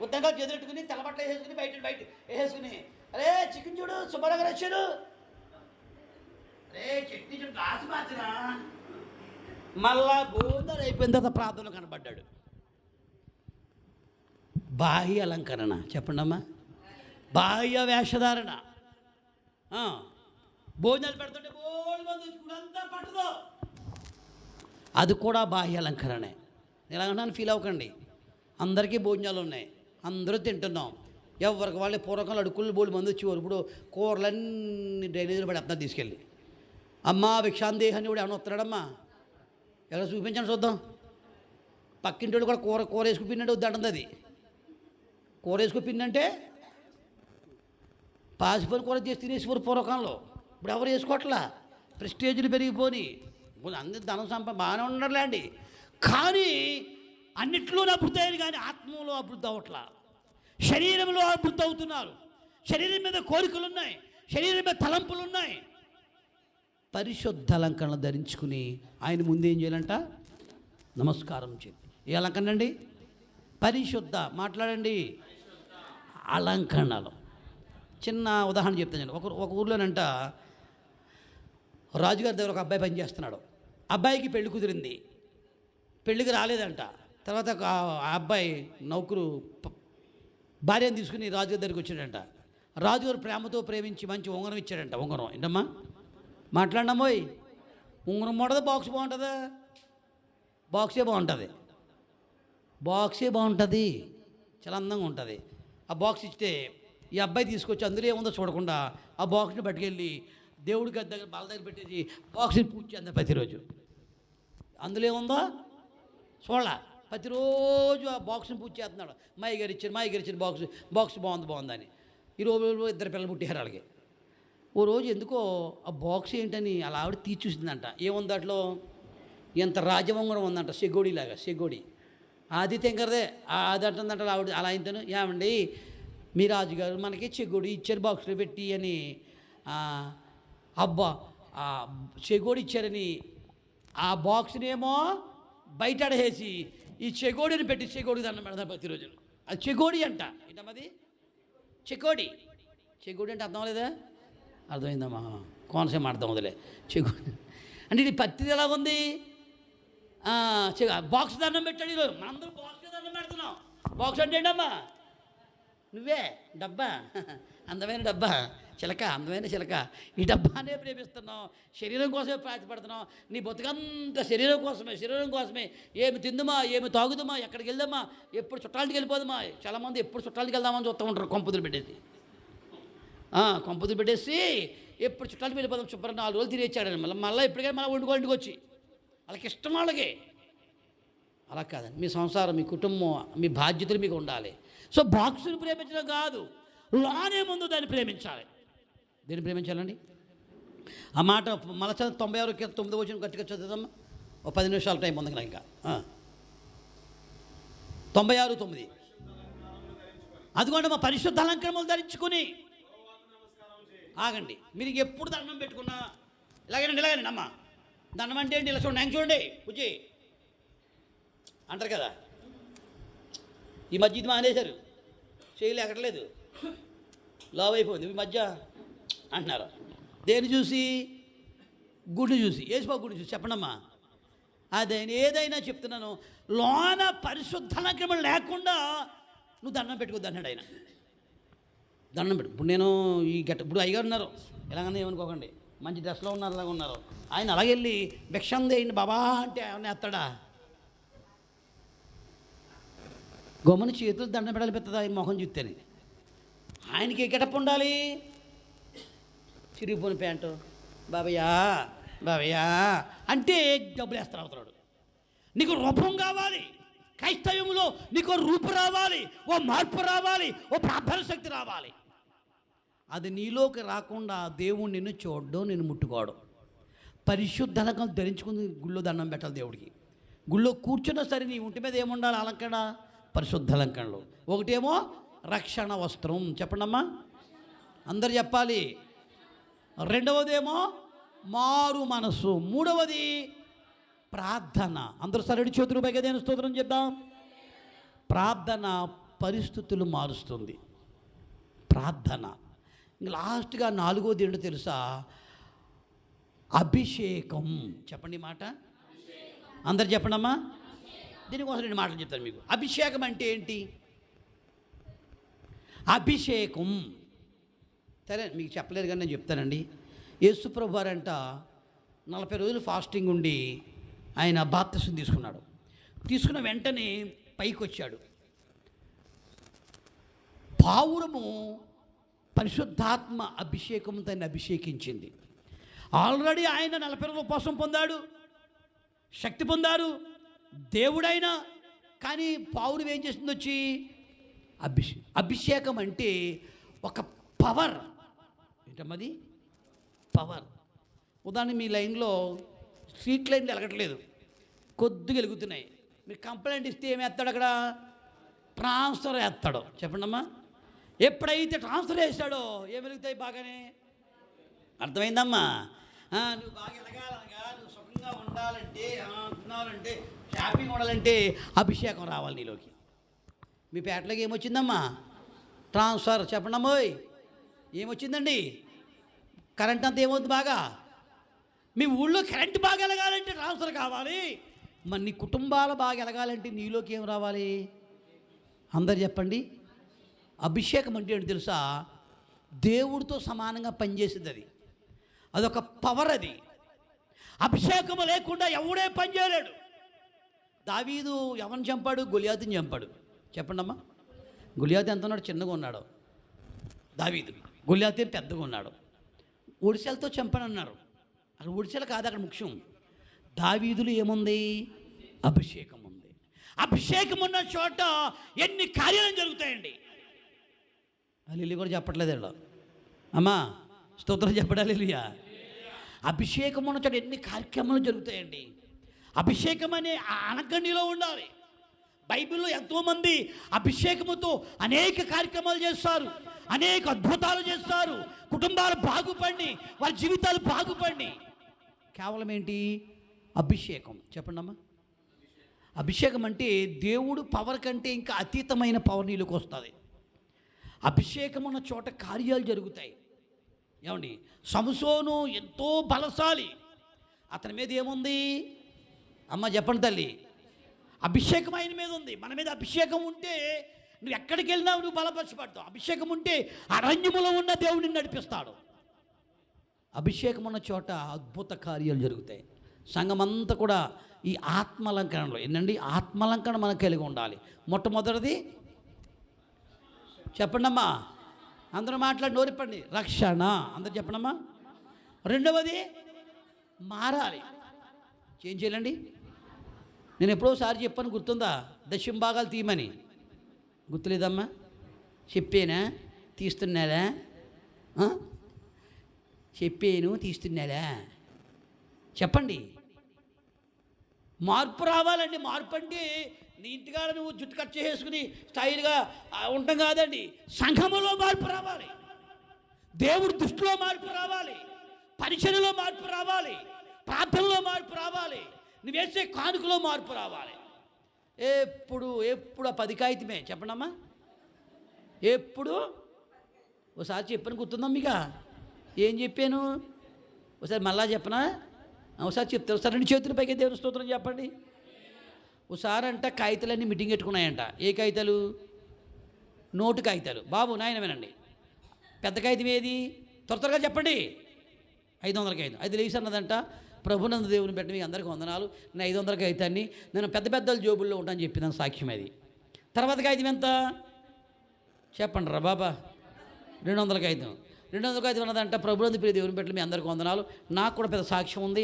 ఉద్దంగా చేతులెట్టుకుని తెల్లబట్టలు వేసేసుకుని బయట వేసేసుకుని, అరే చికెన్ చూడు సుబ్బారావు గారు వచ్చారు, అరే చట్నీ చూడు గ్లాసు మార్చరా. మళ్ళా భోజనం అయిపోయిన తర్వాత ప్రార్థనలో కనబడ్డాడు. బాహ్య అలంకరణ చెప్పండి అమ్మా, బాహ్య వేషధారణ. భోజనాలు పెడుతుంటే బోల్ మంది అంతా పట్టదు, అది కూడా బాహ్య అలంకరణే. ఎలాగంటే ఫీల్ అవ్వకండి, అందరికీ భోజనాలు ఉన్నాయి, అందరూ తింటున్నాం, ఎవరికి వాళ్ళే పూర్వకాలు అడుక్కులు బోళ్ళు మంది వచ్చేవారు. ఇప్పుడు కూరలన్నీ డ్రైనేజీలో పడేస్తున్నారు తీసుకెళ్ళి. అమ్మా భిక్షాందేహాన్ని కూడా ఏమైనా వస్తున్నాడమ్మా, ఎలా చూపించండి చూద్దాం. పక్కింటి వాళ్ళు కూడా కూర వేసుకు పిన్నంటే వద్దంటుంది. అది కూర వేసుకు పిన్నంటే పాసిపోయి కూర చేసి తినేసిపోరు పూర్వకాలంలో. ఇప్పుడు ఎవరు వేసుకోవట్లా, ప్రెస్టేజ్లు పెరిగిపోయి అందరి ధనం బాగానే ఉండర్లేండి, కానీ అన్నిట్లోనూ అభివృద్ధి అయ్యారు, కానీ ఆత్మలో అభివృద్ధి అవ్వట్లా, శరీరంలో అభివృద్ధి అవుతున్నారు. శరీరం మీద కోరికలు ఉన్నాయి, శరీరం మీద తలంపులు ఉన్నాయి. పరిశుద్ధ అలంకరణ ధరించుకుని ఆయన ముందేం చేయాలంట, నమస్కారం చేయాలి. ఏ అలంకరణ అండి? పరిశుద్ధ. మాట్లాడండి. అలంకరణలు. చిన్న ఉదాహరణ చెప్తాను నేను. ఒక ఊర్లోనంట రాజుగారి దగ్గర ఒక అబ్బాయి పనిచేస్తున్నాడు. అబ్బాయికి పెళ్లి కుదిరింది, పెళ్ళికి రాలేదంట. తర్వాత ఆ అబ్బాయి నౌకరు భార్యను తీసుకుని రాజుగారి దగ్గరికి వచ్చాడంట. రాజుగారు ప్రేమతో ప్రేమించి మంచి ఉంగరం ఇచ్చాడంట. ఉంగరం ఏంటమ్మా, మాట్లాడినామోయ్. ఉంగరం బాగుంటుందా, బాక్స్ బాగుంటుందా? బాక్సే బాగుంటుంది, బాక్సే బాగుంటుంది, చాలా అందంగా ఉంటుంది. ఆ బాక్స్ ఇస్తే ఈ అబ్బాయి తీసుకొచ్చి అందులో ఏముందో చూడకుండా ఆ బాక్స్ని పట్టుకెళ్ళి దేవుడికి దగ్గర బాల దగ్గర పెట్టేసి బాక్స్ని పూజ చేద్దాం ప్రతిరోజు. అందులో ఏముందో చూడాల, ప్రతిరోజు ఆ బాక్స్ని పూజ చేస్తున్నాడు. మాయ గారు ఇచ్చిన బాక్స్ బాగుందని. ఈరోజు 2 పిల్లలు పుట్టారు వాళ్ళకి. ఓ రోజు ఎందుకో ఆ బాక్స్ ఏంటని అలా ఆవిడ తీసి చూసిందంట. ఏముంది దాంట్లో? ఎంత రాజవంగరం ఉందంట, సెగోడిలాగా. సెగోడి అది తెంకరదే. అది అంటుందంట ఆవిడ. అలా అయితేను, ఏమండి మీ రాజుగారు మనకి చెగోడి ఇచ్చారు బాక్స్లో పెట్టి అని. అబ్బా చెగోడి ఇచ్చారని ఆ బాక్స్నేమో బయట అడేసి ఈ చెగోడిని పెట్టి చెగోడికి దండం పెడతారు ప్రతిరోజు. అది చెగోడి అంట. ఏంటమ్మది? చెగోడి. చెగోడి అంటే అర్థం లేదా? అర్థమైందమ్మా, కోనసీమ అర్థం వదిలే. చెగోడి అంటే ఇది పత్తి ఎలాగుంది? బాక్స్ దండం పెట్టాడు. ఈరోజు మనందరూ బాక్స్ దండం పెడుతున్నాం. బాక్స్ అంటే ఏంటమ్మా? నువ్వే డబ్బా, అందమైన డబ్బా, చిలక, అందమైన చిలక. ఈ డబ్బానే ప్రేమిస్తున్నావు, శరీరం కోసమే ప్రాతిపడుతున్నావు. నీ బతుకంతా శరీరం కోసమే. ఏమి తిందుమా, ఏమి తాగుదమా, ఎక్కడికి వెళ్దామా, ఎప్పుడు చుట్టాలకి వెళ్ళిపోదామా. చాలామంది ఎప్పుడు చుట్టాలకి వెళ్దామని చూస్తూ ఉంటారు. కొంపుదులు పెట్టేసి ఎప్పుడు చుట్టాలకి వెళ్ళిపోదాం, శుభ్రం 4 రోజులు తిరిగిచ్చాడని మళ్ళీ ఎప్పటికైనా మళ్ళీ వండుకోవడానికి వచ్చి వాళ్ళకి ఇష్టం వాళ్ళకి. అలా కాదండి, మీ సంసారం, మీ కుటుంబం, మీ బాధ్యతలు మీకు ఉండాలి. సో బాక్సుని ప్రేమించడం కాదు, లోనే ముందు దాన్ని ప్రేమించాలి. దేన్ని ప్రేమించాలండి? ఆ మాట మళ్ళీ 96 వచ్చిన గట్టిగా చదువుతామా. ఒక 10 నిమిషాల టైం ఉంది కదా ఇంకా. 96:9. అదిగోండి, మా పరిశుద్ధ అలంకరణలు ధరించుకుని. ఆగండి, మీరు ఎప్పుడు దండం పెట్టుకున్నా ఇలాగేనండి అమ్మ. దండం అంటే ఏంటి? ఇలా చూడండి, చూడండి పూజి అంటారు కదా. ఈ మధ్య ఇది మానేశారు, చేయలే ఎక్కట్లేదు, లావ్ అయిపోయింది ఈ మధ్య అంటున్నారు. దేని చూసి? గుడిని చూసి. ఏసుకో గుడిని చూసి. చెప్పండమ్మా. అదే ఏదైనా చెప్తున్నాను, లోన పరిశుద్ధ అలంకరణ లేకుండా నువ్వు దండం పెట్టుకోద్దు అన్నాడు ఆయన. దండం పెట్టు. ఇప్పుడు నేను ఇప్పుడు అయ్యగారు ఉన్నారు, ఎలాగన్నా ఏమనుకోకండి, మంచి డ్రెస్లో ఉన్నారు, అలాగ ఉన్నారు. ఆయన అలాగెళ్ళి భిక్షం దేయండి బాబా అంటే ఏమన్నా ఎత్తాడా? గొమ్మని చేతులు దండం పెడాలి పెద్దదా ఈ మొహం చూస్తేనే. ఆయనకి గెటప్ ఉండాలి. చిరిగిపోయిన ప్యాంటు బాబయ్యా అంటే డబ్బులు వేస్తారు అవుతాడు. నీకు రూపం కావాలి, క్రైస్తవ్యంలో నీకు రూపు రావాలి, ఓ మార్పు రావాలి, ఓ ప్రార్థన శక్తి రావాలి. అది నీలోకి రాకుండా దేవుడు నిన్ను చూడడం, నిన్ను ముట్టుకోవడం. పరిశుద్ధ అలంకరణ ధరించుకుని గుళ్ళో దండం పెట్టాలి దేవుడికి. గుళ్ళో కూర్చున్నా సరే నీ ఒంటి మీద ఏముండాలి? అలంకరణ, పరిశుద్ధ అలంకరణలో. ఒకటేమో రక్షణ వస్త్రం. చెప్పండమ్మా, అందరు చెప్పాలి. రెండవదేమో మారు మనసు. మూడవది ప్రార్థన. అందరూ సరడి చేతులు పైగా దేని స్తోత్రం చెప్దాం. ప్రార్థన పరిస్థితులు మారుస్తుంది. ప్రార్థన. ఇంక లాస్ట్గా 4వది ఏంటో తెలుసా? అభిషేకం. చెప్పండి మాట, అందరు చెప్పండమ్మా. దీనికోసం 2 మాటలు చెప్తాను మీకు. అభిషేకం అంటే ఏంటి? అభిషేకం సరే మీకు చెప్పలేరు కానీ నేను చెప్తానండి. యేసుప్రభు వారంట 40 రోజులు ఫాస్టింగ్ ఉండి ఆయన బాప్తిసం తీసుకున్నాడు. తీసుకున్న వెంటనే పైకి వచ్చాడు. పావురము పరిశుద్ధాత్మ అభిషేకంతో ఆయన అభిషేకించింది. ఆల్రెడీ ఆయన 40 రోజుల ఉపవాసం పొందాడు, శక్తి పొందారు, దేవుడైనా. కానీ పావురం ఏం చేసింది? వచ్చి అభిషేకం అంటే ఒక పవర్. ఏంటమ్మది? పవర్. ఉదాహరణ, మీ లైన్లో స్ట్రీట్ లైన్లు వెలగట్లేదు, కొద్దిగా వెలుగుతున్నాయి. మీరు కంప్లైంట్ ఇస్తే ఏమి వేస్తాడు? అక్కడ ట్రాన్స్ఫర్ వేస్తాడు. చెప్పండమ్మా. ఎప్పుడైతే ట్రాన్స్ఫర్ వేస్తాడో ఏం వెలుగుతాయి? బాగానే అర్థమైందమ్మా. నువ్వు బాగా ఎలగాలనగా, నువ్వు సుఖంగా ఉండాలంటే హ్యాపీగా ఉండాలంటే అభిషేకం రావాలి నీలోకి. మీ పేటలోకి ఏమొచ్చిందమ్మా? ట్రాన్స్ఫర్. చెప్పండమ్మోయ్, ఏమొచ్చిందండి? కరెంట్ అంతా ఏమవుతుంది? బాగా. మీ ఊళ్ళో కరెంట్ బాగా ఎలగాలంటే ట్రాన్స్ఫర్ కావాలి. మరి నీ కుటుంబాలు బాగా ఎలగాలంటే నీలోకి ఏం రావాలి? అందరు చెప్పండి. అభిషేకం అంటే ఏంటి తెలుసా? దేవుడితో సమానంగా పనిచేసేది అది. అదొక పవర్. అది అభిషేకము లేకుండా ఎవడే పని చేయలేడు. దావీదు ఎవరిని చంపాడు? గొలియాతుని చంపాడు. చెప్పండమ్మా. గొలియాతు ఎంత ఉన్నాడు? చిన్నగా ఉన్నాడు. దావీదు. గొలియాతు పెద్దగా ఉన్నాడు. ఒడిసెలతో చంపానన్నారు. అక్కడ ఒడిసెలు కాదు అక్కడ ముఖ్యం. దావీదులు ఏముంది? అభిషేకం ఉంది. అభిషేకం ఉన్న చోట ఎన్ని కార్యాలు జరుగుతాయండి. అల్లి కూడా చెప్పట్లేదు ఇలా. అమ్మా స్తోత్రం చెప్పడాలి. అభిషేకం ఉన్న చోట ఎన్ని కార్యక్రమాలు జరుగుతాయండి. అభిషేకం అనే అనగండిలో ఉండాలి. బైబిల్లో ఎంతోమంది అభిషేకముతో అనేక కార్యక్రమాలు చేస్తారు, అనేక అద్భుతాలు చేస్తారు. కుటుంబాలు బాగుపడి, వారి జీవితాలు బాగుపడి. కేవలం ఏంటి? అభిషేకం. చెప్పండమ్మా. అభిషేకం అంటే దేవుడు పవర్ కంటే ఇంకా అతీతమైన పవర్ నీళ్ళకి వస్తుంది. అభిషేకం ఉన్న చోట కార్యాలు జరుగుతాయి. ఏమండి? సంసోను ఎంతో బలశాలి. అతని మీద ఏముంది? అమ్మ చెప్పండి తల్లి. అభిషేకం ఆయన మీద ఉంది. మన మీద అభిషేకం ఉంటే నువ్వు ఎక్కడికి వెళ్ళినా నువ్వు బలపరచబడతావు. అభిషేకం ఉంటే అరణ్యములో ఉన్న దేవుడిని నడిపిస్తాడు. అభిషేకం ఉన్న చోట అద్భుత కార్యాలు జరుగుతాయి. సంఘమంతా కూడా ఈ ఆత్మలంకరణలో ఏంటండి? ఆత్మలంకరణ మనకు కలిగి ఉండాలి. మొట్టమొదటిది చెప్పండమ్మా, అందరూ మాట్లాడి నోరిప్పండి. రక్షణ. అందరు చెప్పండమ్మా. రెండవది మారాలి. ఏం చేయాలండి? నేను ఎప్పుడోసారి చెప్పాను, గుర్తుందా? దశం భాగాలు తీయమని. గుర్తులేదమ్మా? చెప్పేనా? తీస్తున్నారా? చెప్పాను, తీస్తున్నారా? చెప్పండి. మార్పు రావాలండి. మార్పు అంటే నీ ఇంటికాడ నువ్వు జుట్టు కట్ చేసుకుని స్టైల్గా ఉండటం కాదండి. సంఘములో మార్పు రావాలి, దేవుడి దృష్టిలో మార్పు రావాలి, పరిచర్యలో మార్పు రావాలి, ప్రార్థనలో మార్పు రావాలి, నువ్వు వేసే కానుకలో మార్పు రావాలి. ఎప్పుడు ఆ 10 కాగితమే. చెప్పండమ్మా. ఎప్పుడు ఒకసారి చెప్పాను, గుర్తుందా మీకు? ఏం చెప్పాను? ఒకసారి మళ్ళా చెప్పనా? ఒకసారి చెప్తాను. ఒకసారి 2 చేతుల పైకి దేవుని స్తోత్రం చెప్పండి. ఒకసారి అంట కాగితాలన్నీ మీటింగ్ పెట్టుకున్నాయంట. ఏ కాగితాలు? నోటు కాగితాలు. బాబు నాయన వినండి. పెద్ద కాగితం ఏది? త్వరగా చెప్పండి. 500 కాగితం. అది లేచి అన్నదంట, ప్రభునందు దేవుని పెట్టి మీకు అందరికీ వందనాలు, నేను 500 కాగితాన్ని నేను పెద్ద జోబుల్లో ఉంటానని చెప్పిందని సాక్ష్యం అది. తర్వాత కాగితం ఎంత చెప్పండి రా బాబా? 200 కాగితం. 200 కాగితం ఉన్నదంట, ప్రభునందు ప్రియ దేవుని పెట్టి మీ అందరికీ వందనాలు, నాకు కూడా పెద్ద సాక్ష్యం ఉంది,